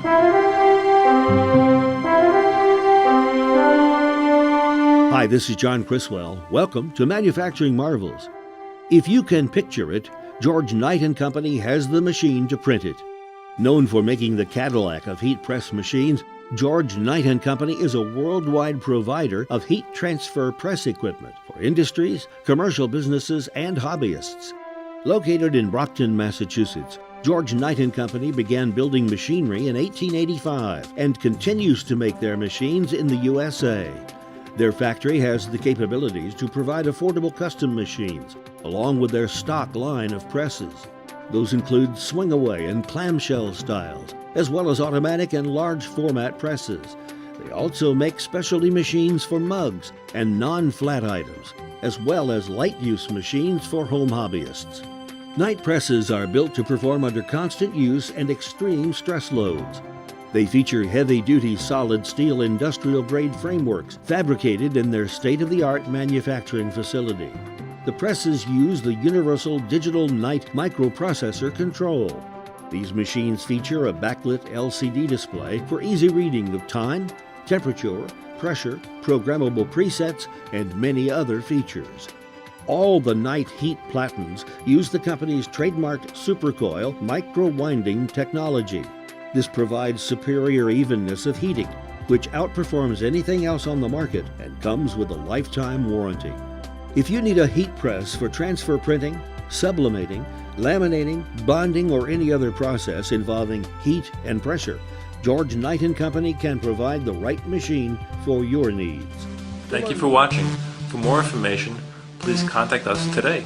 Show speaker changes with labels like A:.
A: Hi, this is John Criswell. Welcome to Manufacturing Marvels. If you can picture it, George Knight & Company has the machine to print it. Known for making the Cadillac of heat press machines, George Knight & Company is a worldwide provider of heat transfer press equipment for industries, commercial businesses, and hobbyists. Located in Brockton, Massachusetts, George Knight & Company began building machinery in 1885 and continues to make their machines in the USA. Their factory has the capabilities to provide affordable custom machines, along with their stock line of presses. Those include swing-away and clamshell styles, as well as automatic and large format presses. They also make specialty machines for mugs and non-flat items, as well as light-use machines for home hobbyists. Knight presses are built to perform under constant use and extreme stress loads. They feature heavy-duty solid steel industrial-grade frameworks fabricated in their state-of-the-art manufacturing facility. The presses use the Universal Digital Knight microprocessor control. These machines feature a backlit LCD display for easy reading of time, temperature, pressure, programmable presets, and many other features. All the Knight heat platens use the company's trademarked Supercoil micro-winding technology. This provides superior evenness of heating, which outperforms anything else on the market and comes with a lifetime warranty. If you need a heat press for transfer printing, sublimating, laminating, bonding, or any other process involving heat and pressure, George Knight & Company can provide the right machine for your needs.
B: Thank you for watching. For more information, please contact us today.